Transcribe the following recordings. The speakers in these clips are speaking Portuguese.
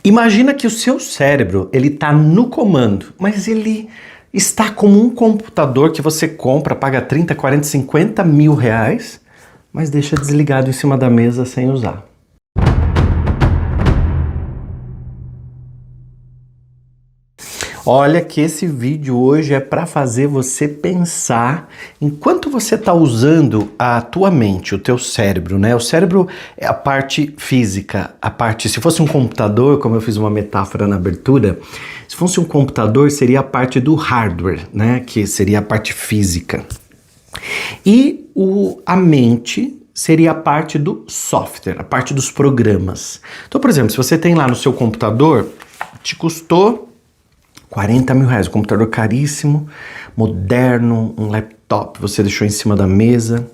Imagina que o seu cérebro, ele está no comando, mas ele está como um computador que você compra, paga 30, 40, 50 mil reais, mas deixa desligado em cima da mesa sem usar. Olha que esse vídeo hoje é para fazer você pensar enquanto você está usando a tua mente, o teu cérebro, né? O cérebro é a parte física, a parte, se fosse um computador, como eu fiz uma metáfora na abertura, se fosse um computador seria a parte do hardware, né? Que seria a parte física. E a mente seria a parte do software, a parte dos programas. Então, por exemplo, se você tem lá no seu computador, te custou 40 mil reais, um computador caríssimo, moderno, um laptop, você deixou em cima da mesa,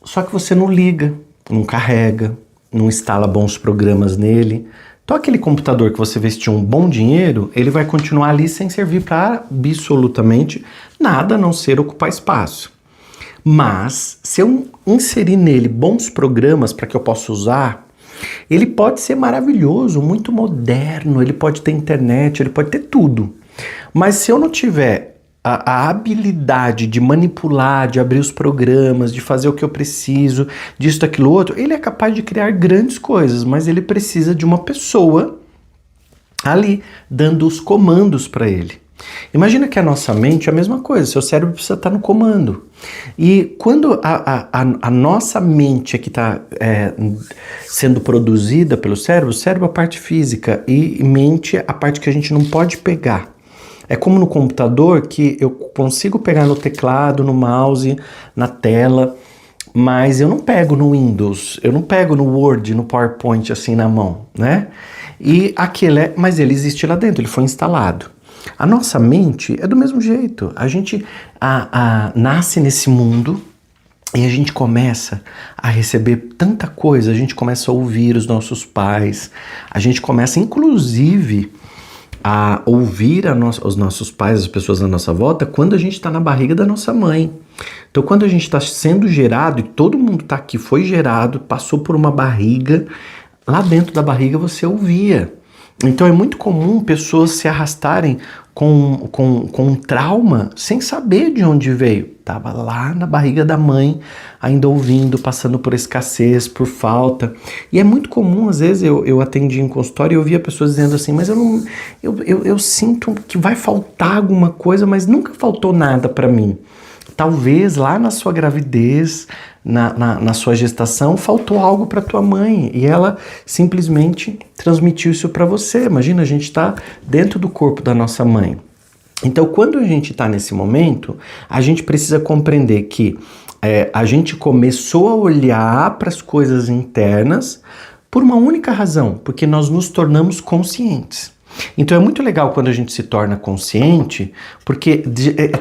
só que você não liga, não carrega, não instala bons programas nele. Então aquele computador que você investiu um bom dinheiro, ele vai continuar ali sem servir para absolutamente nada, a não ser ocupar espaço. Mas se eu inserir nele bons programas para que eu possa usar, ele pode ser maravilhoso, muito moderno, ele pode ter internet, ele pode ter tudo. Mas se eu não tiver a habilidade de manipular, de abrir os programas, de fazer o que eu preciso, disso, daquilo, outro, ele é capaz de criar grandes coisas, mas ele precisa de uma pessoa ali, dando os comandos para ele. Imagina que a nossa mente é a mesma coisa, seu cérebro precisa estar no comando. E quando a nossa mente é que está sendo produzida pelo cérebro, o cérebro é a parte física e mente é a parte que a gente não pode pegar. É como no computador que eu consigo pegar no teclado, no mouse, na tela, mas eu não pego no Windows, eu não pego no Word, no PowerPoint assim na mão, né? E mas ele existe lá dentro, ele foi instalado. A nossa mente é do mesmo jeito. A gente nasce nesse mundo e a gente começa a receber tanta coisa, a gente começa a ouvir os nossos pais, a gente começa inclusive a ouvir os nossos pais, as pessoas à nossa volta, quando a gente está na barriga da nossa mãe. Então quando a gente está sendo gerado, e todo mundo está aqui, foi gerado, passou por uma barriga, lá dentro da barriga você ouvia. Então é muito comum pessoas se arrastarem com um trauma sem saber de onde veio. Estava lá na barriga da mãe, ainda ouvindo, passando por escassez, por falta. E é muito comum, às vezes eu atendi em consultório e eu via pessoas dizendo assim, mas eu sinto que vai faltar alguma coisa, mas nunca faltou nada para mim. Talvez lá na sua gravidez, na sua gestação, faltou algo para tua mãe e ela simplesmente transmitiu isso para você. Imagina, a gente está dentro do corpo da nossa mãe. Então, quando a gente está nesse momento, a gente precisa compreender que a gente começou a olhar para as coisas internas por uma única razão, porque nós nos tornamos conscientes. Então é muito legal quando a gente se torna consciente, porque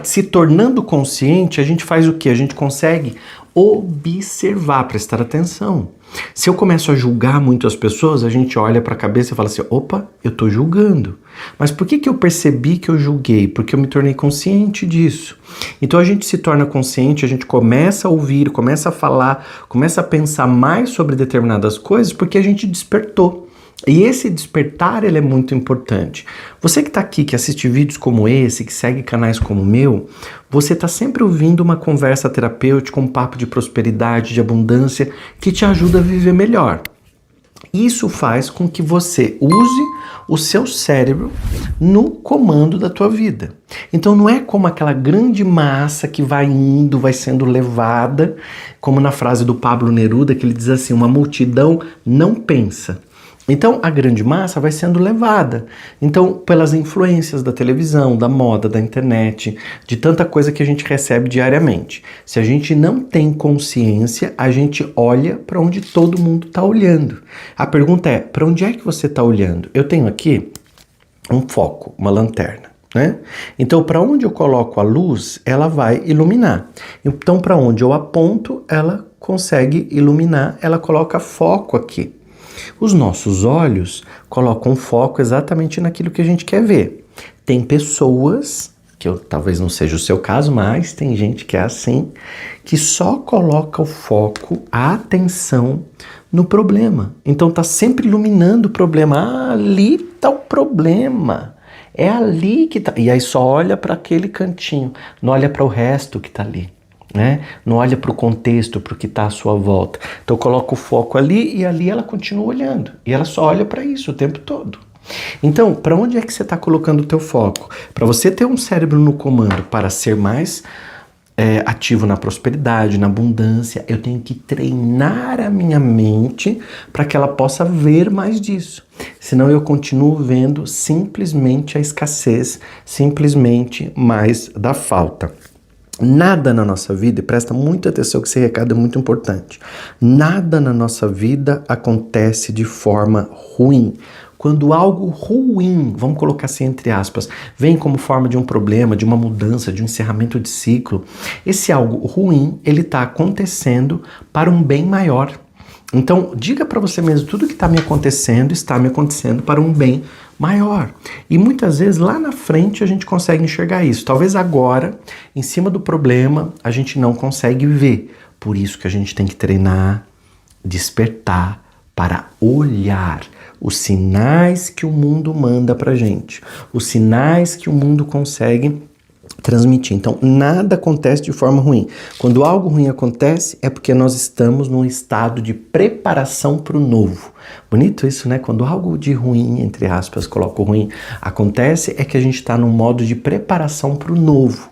se tornando consciente, a gente faz o quê? A gente consegue observar, prestar atenção. Se eu começo a julgar muito as pessoas, a gente olha para a cabeça e fala assim, opa, eu estou julgando. Mas por que eu percebi que eu julguei? Porque eu me tornei consciente disso. Então a gente se torna consciente, a gente começa a ouvir, começa a falar, começa a pensar mais sobre determinadas coisas, porque a gente despertou. E esse despertar, ele é muito importante. Você que está aqui, que assiste vídeos como esse, que segue canais como o meu, você está sempre ouvindo uma conversa terapêutica, um papo de prosperidade, de abundância, que te ajuda a viver melhor. Isso faz com que você use o seu cérebro no comando da tua vida. Então não é como aquela grande massa que vai indo, vai sendo levada, como na frase do Pablo Neruda, que ele diz assim, uma multidão não pensa. Então a grande massa vai sendo levada, então pelas influências da televisão, da moda, da internet, de tanta coisa que a gente recebe diariamente. Se a gente não tem consciência, a gente olha para onde todo mundo está olhando. A pergunta é, para onde é que você está olhando? Eu tenho aqui um foco, uma lanterna, né? Então para onde eu coloco a luz, ela vai iluminar. Então para onde eu aponto, ela consegue iluminar, ela coloca foco aqui. Os nossos olhos colocam foco exatamente naquilo que a gente quer ver. Tem pessoas, talvez não seja o seu caso, mas tem gente que é assim, que só coloca o foco, a atenção no problema. Então tá sempre iluminando o problema. Ah, ali tá o problema. É ali que tá. E aí só olha para aquele cantinho, não olha para o resto que tá ali, né? Não olha para o contexto, para o que está à sua volta. Então coloca o foco ali e ali ela continua olhando. E ela só olha para isso o tempo todo. Então, para onde é que você está colocando o teu foco? Para você ter um cérebro no comando para ser mais ativo na prosperidade, na abundância, eu tenho que treinar a minha mente para que ela possa ver mais disso. Senão eu continuo vendo simplesmente a escassez, simplesmente mais da falta. Nada na nossa vida, e presta muita atenção que esse recado é muito importante, nada na nossa vida acontece de forma ruim. Quando algo ruim, vamos colocar assim entre aspas, vem como forma de um problema, de uma mudança, de um encerramento de ciclo, esse algo ruim, ele está acontecendo para um bem maior. Então, diga para você mesmo, tudo que está me acontecendo para um bem maior. E muitas vezes lá na frente a gente consegue enxergar isso. Talvez agora, em cima do problema, a gente não consegue ver. Por isso que a gente tem que treinar, despertar para olhar os sinais que o mundo manda pra gente, os sinais que o mundo consegue transmitir. Então, nada acontece de forma ruim. Quando algo ruim acontece, é porque nós estamos num estado de preparação para o novo. Bonito isso, né? Quando algo de ruim, entre aspas, coloco ruim, acontece, é que a gente está num modo de preparação para o novo.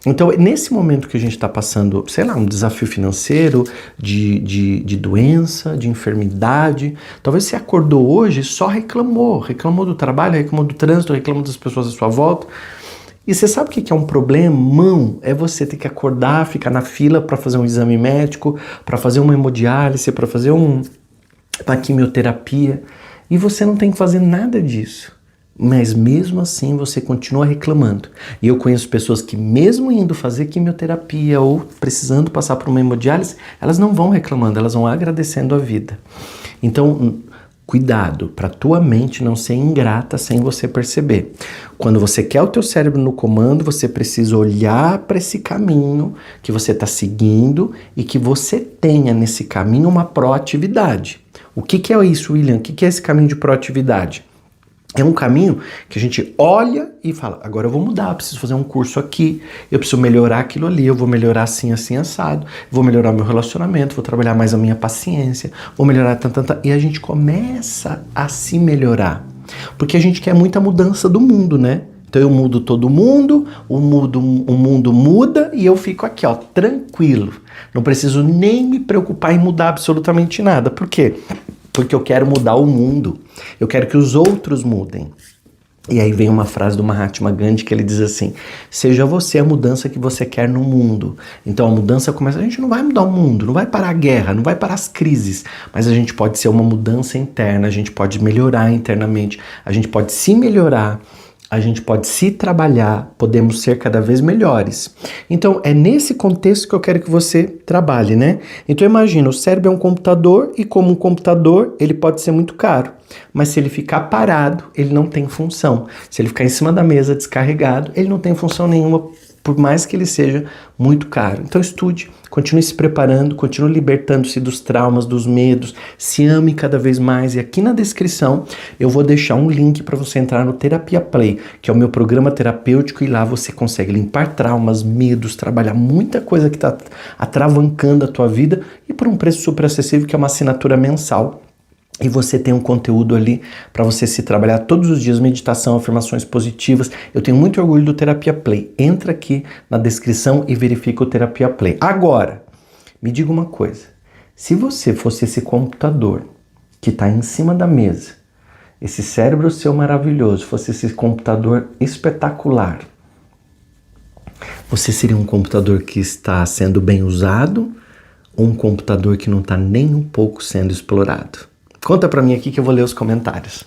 Então, nesse momento que a gente está passando, sei lá, um desafio financeiro, de doença, de enfermidade, talvez você acordou hoje e só reclamou do trabalho, reclamou do trânsito, reclamou das pessoas à sua volta. E você sabe o que é um problemão? É você ter que acordar, ficar na fila para fazer um exame médico, para fazer uma hemodiálise, para fazer uma quimioterapia. E você não tem que fazer nada disso. Mas mesmo assim você continua reclamando. E eu conheço pessoas que mesmo indo fazer quimioterapia ou precisando passar por uma hemodiálise, elas não vão reclamando, elas vão agradecendo a vida. Então, cuidado para tua mente não ser ingrata sem você perceber. Quando você quer o teu cérebro no comando, você precisa olhar para esse caminho que você está seguindo e que você tenha nesse caminho uma proatividade. O que é isso, William? O que é esse caminho de proatividade? É um caminho que a gente olha e fala, agora eu vou mudar, eu preciso fazer um curso aqui, eu preciso melhorar aquilo ali, eu vou melhorar assim, assim, assado, vou melhorar meu relacionamento, vou trabalhar mais a minha paciência, vou melhorar e a gente começa a se melhorar, porque a gente quer muita mudança do mundo, né? Então eu mudo todo mundo, o mundo muda e eu fico aqui, ó, tranquilo, não preciso nem me preocupar em mudar absolutamente nada. Por quê? Porque eu quero mudar o mundo, eu quero que os outros mudem. E aí vem uma frase do Mahatma Gandhi que ele diz assim, seja você a mudança que você quer no mundo. Então a mudança começa, a gente não vai mudar o mundo, não vai parar a guerra, não vai parar as crises, mas a gente pode ser uma mudança interna, a gente pode melhorar internamente, a gente pode se melhorar, a gente pode se trabalhar, podemos ser cada vez melhores. Então é nesse contexto que eu quero que você trabalhe, né? Então imagina, o cérebro é um computador e como um computador ele pode ser muito caro, mas se ele ficar parado, ele não tem função. Se ele ficar em cima da mesa descarregado, ele não tem função nenhuma, por mais que ele seja muito caro. Então estude, continue se preparando, continue libertando-se dos traumas, dos medos, se ame cada vez mais. E aqui na descrição eu vou deixar um link para você entrar no Terapia Play, que é o meu programa terapêutico, e lá você consegue limpar traumas, medos, trabalhar muita coisa que está atravancando a tua vida e por um preço super acessível, que é uma assinatura mensal. E você tem um conteúdo ali para você se trabalhar todos os dias, meditação, afirmações positivas. Eu tenho muito orgulho do Terapia Play. Entra aqui na descrição e verifica o Terapia Play. Agora, me diga uma coisa. Se você fosse esse computador que está em cima da mesa, esse cérebro seu maravilhoso, fosse esse computador espetacular, você seria um computador que está sendo bem usado ou um computador que não está nem um pouco sendo explorado? Conta pra mim aqui que eu vou ler os comentários.